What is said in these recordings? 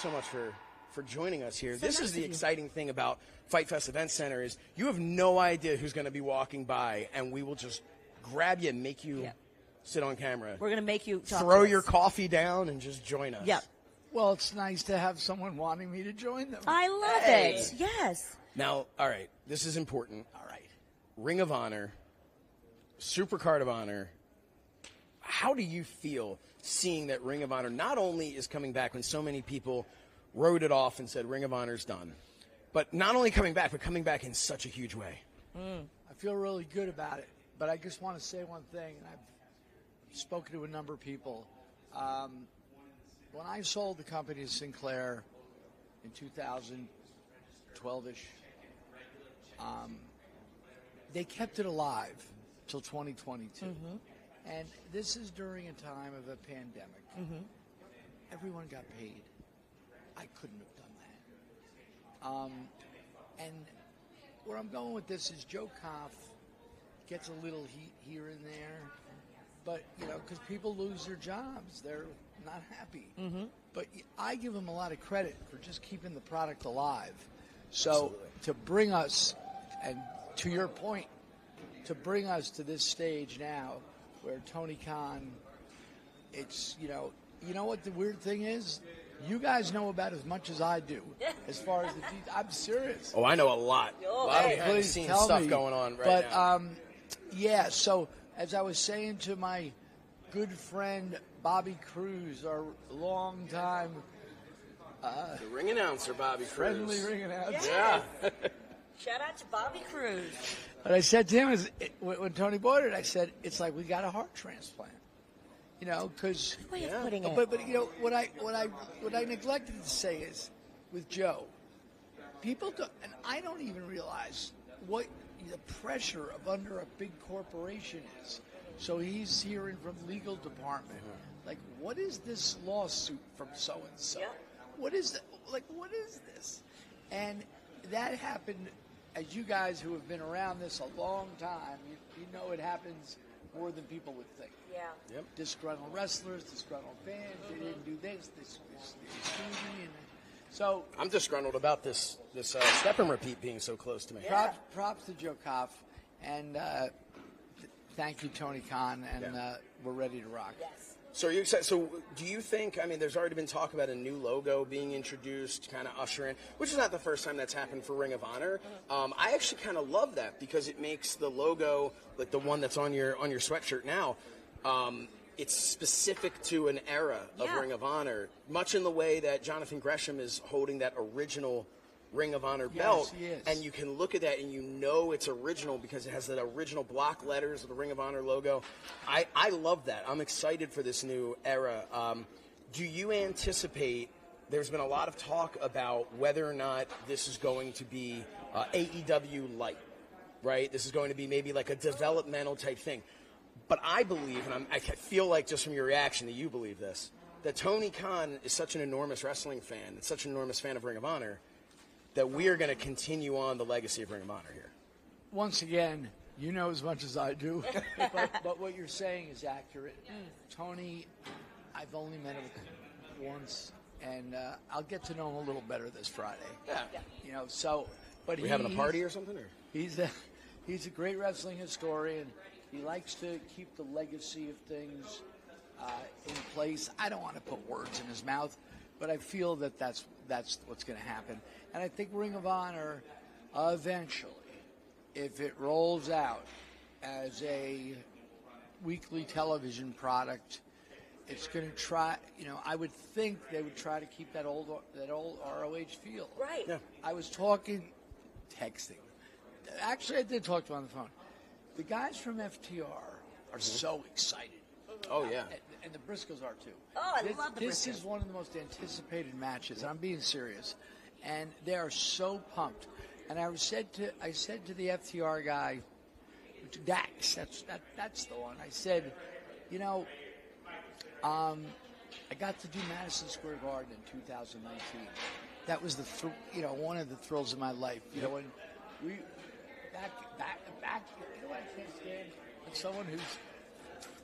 so much for joining us here. This is the exciting thing about Fight Fest Event Center is you have no idea who's going to be walking by, and we will just grab you and make you sit on camera. We're going to make you talk throw to your us. coffee down and just join us. Yep. Well, it's nice to have someone wanting me to join them. I love it. Yes. Now, all right, this is important. All right. Ring of Honor, Supercard of Honor. How do you feel seeing that Ring of Honor not only is coming back when so many people wrote it off and said Ring of Honor's done, but not only coming back, but coming back in such a huge way? I feel really good about it, but I just want to say one thing, and I've spoken to a number of people. When I sold the company to Sinclair in 2012-ish, they kept it alive till 2022. And this is during a time of a pandemic. Everyone got paid. I couldn't have done that. And where I'm going with this is Joe Koff gets a little heat here and there, but, you know, because people lose their jobs. They're not happy. But I give him a lot of credit for just keeping the product alive. So Absolutely. to bring us, and to your point, to bring us to this stage now where Tony Khan, it's, you know what the weird thing is? You guys know about as much as I do as far as I'm serious. Oh, I know a lot. A lot of behind the scenes stuff going on right now. Yeah, so as I was saying to my good friend Bobby Cruz, our long-time the ring announcer, Bobby friendly Cruz. ring announcer. Yeah. Shout out to Bobby Cruz. What I said to him is, when Tony bought it, I said, it's like we got a heart transplant. You know, because Way of putting it. but you know what I neglected to say is with Joe, people don't, and I don't even realize what the pressure of under a big corporation is. So he's hearing from legal department, like, what is this lawsuit from so and so? What is that? Like, what is this? And that happened. As you guys who have been around this a long time, you know it happens more than people would think. Yeah. Yep. Disgruntled wrestlers, disgruntled fans, they didn't do this sued me, and so I'm disgruntled about this step and repeat being so close to me. props to Joe Koff, and thank you, Tony Khan, and we're ready to rock. Yes. So are you excited? So do you think, I mean, there's already been talk about a new logo being introduced, kind of usher in, which is not the first time that's happened for Ring of Honor. I actually kind of love that because it makes the logo, like the one that's on your sweatshirt now, it's specific to an era of Ring of Honor, much in the way that Jonathan Gresham is holding that original Ring of Honor belt, he is. and you can look at that and you know it's original because it has that original block letters of the Ring of Honor logo. I love that. I'm excited for this new era. Do you anticipate, there's been a lot of talk about whether or not this is going to be AEW light, right? This is going to be maybe like a developmental type thing. But I believe, and I feel like just from your reaction that you believe this, that Tony Khan is such an enormous wrestling fan, and such an enormous fan of Ring of Honor, that we are going to continue on the legacy of Ring of Honor here. Once again, you know as much as I do, but what you're saying is accurate. Tony, I've only met him once, and I'll get to know him a little better this Friday. Yeah. You know, so, but We having a party or something? Or? He's a great wrestling historian. He likes to keep the legacy of things in place. I don't want to put words in his mouth, but I feel that that's what's going to happen. And I think Ring of Honor, eventually, if it rolls out as a weekly television product, it's going to try. You know, I would think they would try to keep that old ROH feel. Right. Yeah. I was texting. Actually, I did talk to him on the phone. The guys from FTR are so excited. Oh, yeah. And the Briscoes are too. Oh, I love the This Briscoes. is one of the most anticipated matches, and I'm being serious. And they are so pumped. And I said to the FTR guy, Dax, that's the one. I said, you know, I got to do Madison Square Garden in 2019. That was one of the thrills of my life. You know, when we back. You know what I can't stand? When someone who's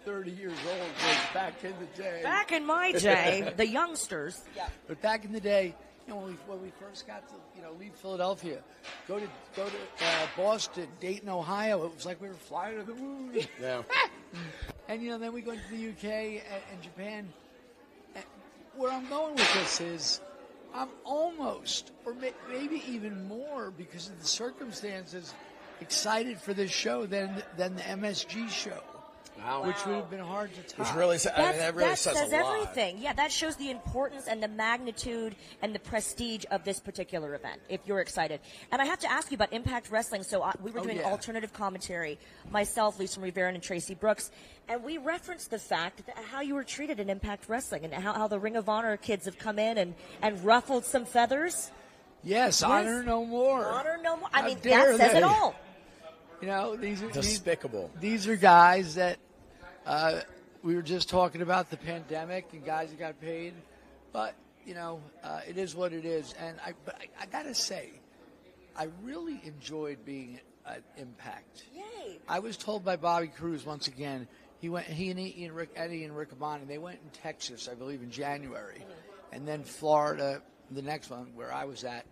30 years old, but back in the day. Back in my day, the youngsters. Yeah. But back in the day, when we first got to leave Philadelphia, go to Boston, Dayton, Ohio, it was like we were flying to the moon. Yeah. And then we go to the UK and Japan. And where I'm going with this is, I'm almost, or maybe even more, because of the circumstances, excited for this show than the MSG show. Wow. Which would have been hard to top. Which really, that really says a lot. Everything. Yeah, that shows the importance and the magnitude and the prestige of this particular event, if you're excited. And I have to ask you about Impact Wrestling. So we were doing alternative commentary, myself, Lisa Rivera, and Tracy Brooks, and we referenced the fact that how you were treated in Impact Wrestling and how the Ring of Honor kids have come in and ruffled some feathers. Yes, honor no more. Honor no more. I mean, that says it all. These are despicable. These are guys that we were just talking about the pandemic and guys that got paid, but it is what it is. And I gotta say, I really enjoyed being at Impact. Yay! I was told by Bobby Cruz once again. He and Eddie and Rick Amani, they went in Texas, I believe, in January, and then Florida, the next one where I was at.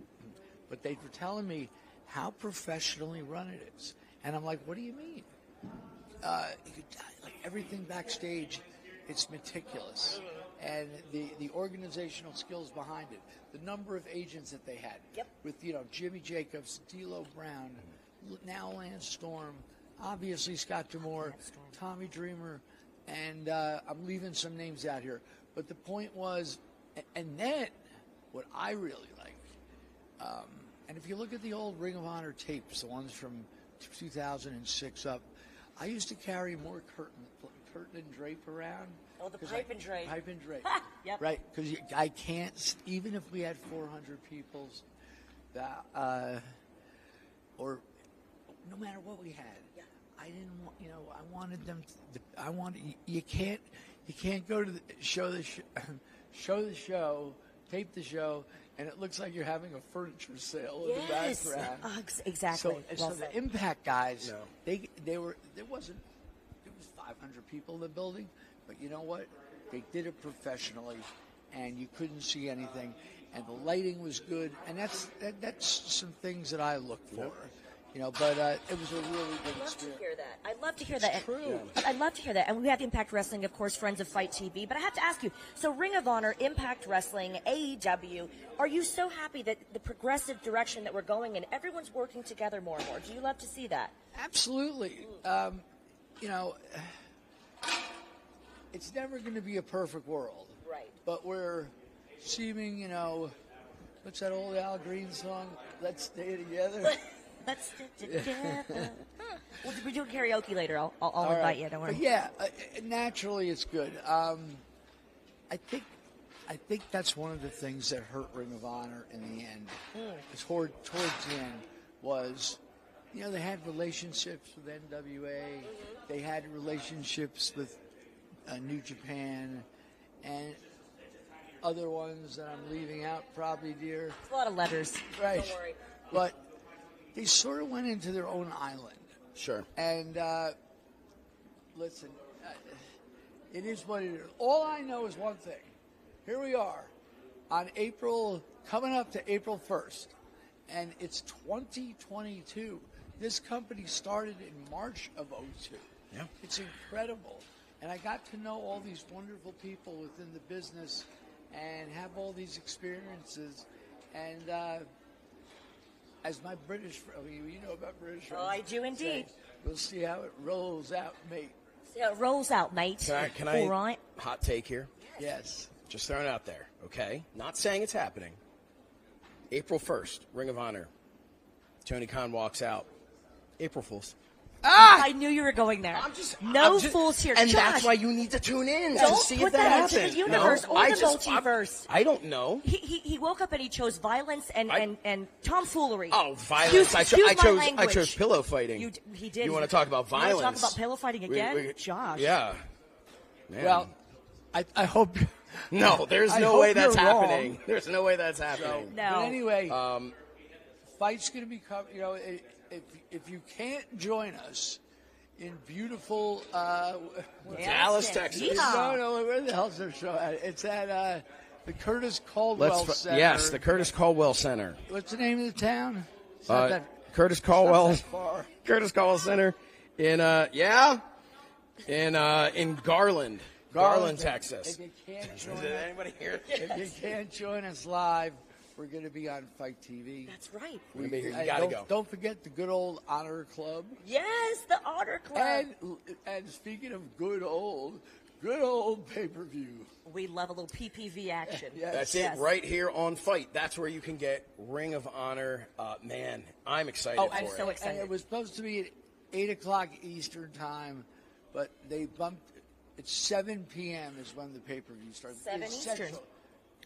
But they were telling me how professionally run it is. And I'm like, what do you mean? Like everything backstage, it's meticulous. And the organizational skills behind it, the number of agents that they had, with Jimmy Jacobs, D'Lo Brown, now Lance Storm, obviously Scott D'Amore, Tommy Dreamer, and I'm leaving some names out here. But the point was, and then what I really liked, and if you look at the old Ring of Honor tapes, the ones from 2006 up, I used to carry more curtain and drape around. Oh, the pipe and drape. Pipe and drape. Yep. Right, because I can't, even if we had 400 people, or no matter what we had, I didn't want, I wanted them, you can't go to show the show, tape the show, and it looks like you're having a furniture sale in the background. Exactly. So the Impact guys, there was 500 people in the building, but you know what? They did it professionally, and you couldn't see anything, and the lighting was good, and that's some things that I look for. But it was a really good experience. I'd love to hear that. It's true. I'd love to hear that. And we have Impact Wrestling, of course, friends of FITE TV. But I have to ask you, so Ring of Honor, Impact Wrestling, AEW, are you so happy that the progressive direction that we're going in, everyone's working together more and more? Do you love to see that? Absolutely. It's never going to be a perfect world. Right. But we're seeming, what's that old Al Green song? Let's stay together. Let's stick together. We're doing karaoke later. I'll invite you. Don't worry. But yeah, naturally it's good. I think that's one of the things that hurt Ring of Honor in the end. Towards the end was, they had relationships with NWA. They had relationships with New Japan and other ones that I'm leaving out probably, dear. A lot of letters. Right. Don't worry. But they sort of went into their own island. Sure. And listen, it is what it is. All I know is one thing. Here we are coming up to April 1st, and it's 2022. This company started in March of 2002. Yeah. It's incredible. And I got to know all these wonderful people within the business and have all these experiences. And as my British friend, you know about British friends. Oh, I do indeed. We'll see how it rolls out, mate. See how it rolls out, mate. Can I All right. hot take here? Yes. Just throwing it out there, okay? Not saying it's happening. April 1st, Ring of Honor. Tony Khan walks out. April Fools. I knew you were going there. No fools here. And Josh, that's why you need to tune in to don't see put if that that happens. into the universe or the multiverse. I don't know. He woke up and he chose violence and tomfoolery. Oh, violence! Excuse my I language. chose pillow fighting. He did. You want to talk about violence? You want to talk about pillow fighting again, Josh? Yeah. Man. Well, I hope. No, there's no way that's happening. There's no way that's happening. No. But anyway, FITE's going to be covered. If you can't join us, in beautiful Dallas, Texas. Yeehaw. no, where the hell's their show at? It's at the Curtis Caldwell Center. Yes, the Curtis Caldwell Center. What's the name of the town? It's not that Curtis Caldwell. it's not that far. Curtis Caldwell Center in in Garland, Texas. If you can't join Is there anybody here? If you can't join us live, we're going to be on FITE TV. That's right. You And gotta go. Don't forget the good old Honor Club. Yes, the Honor Club. And speaking of good old pay-per-view. We love a little PPV action. Yes. That's Yes. it, right here on FITE. That's where you can get Ring of Honor. Man, I'm excited for I'm it. so excited. And it was supposed to be at 8 o'clock Eastern time, but they bumped. It's 7 p.m. is when the pay-per-view starts. 7 It's Eastern. Central.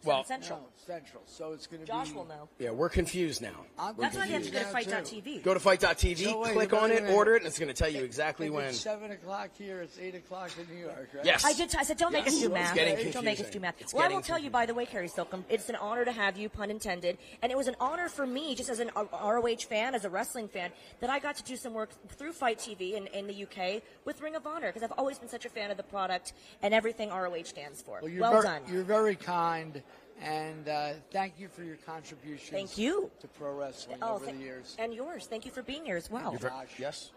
Well, Central. No, Central. So it's going to be. Josh will know. yeah, we're confused now. That's why you have to go to confused now, FITE.tv. Go to FITE.tv, So wait, click wait on a it, minute. order it, and it's going to tell you exactly If when. it's 7 o'clock here, it's 8 o'clock in New York, right? Yes. I said, don't make us do It's math. getting Don't make us confusing. do math. It's Well, I getting will tell you, by the way, Cary Silkin, it's an honor to have you, pun intended, and it was an honor for me, just as an ROH fan, as a wrestling fan, that I got to do some work through FITE TV in the UK with Ring of Honor, because I've always been such a fan of the product and everything ROH stands for. Well, Done. You're very kind, and thank you for your contributions. Thank you. To pro wrestling over the years. And yours. Thank you for being here as well. Josh, Yes?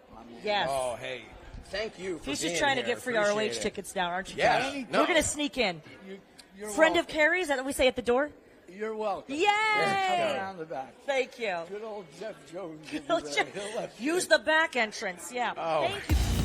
Yes. Oh, hey. Thank you for He's being just trying here. to get free Appreciate ROH it. tickets now, aren't you, Yeah. Josh? No. We're going to sneak in. You're Friend of welcome. Cary's, is that what we say at the door? You're welcome. Yay! Come around the back. Thank you. Good old Jeff Jones. will be there. He'll let you Use the back entrance, yeah. Oh. Thank you.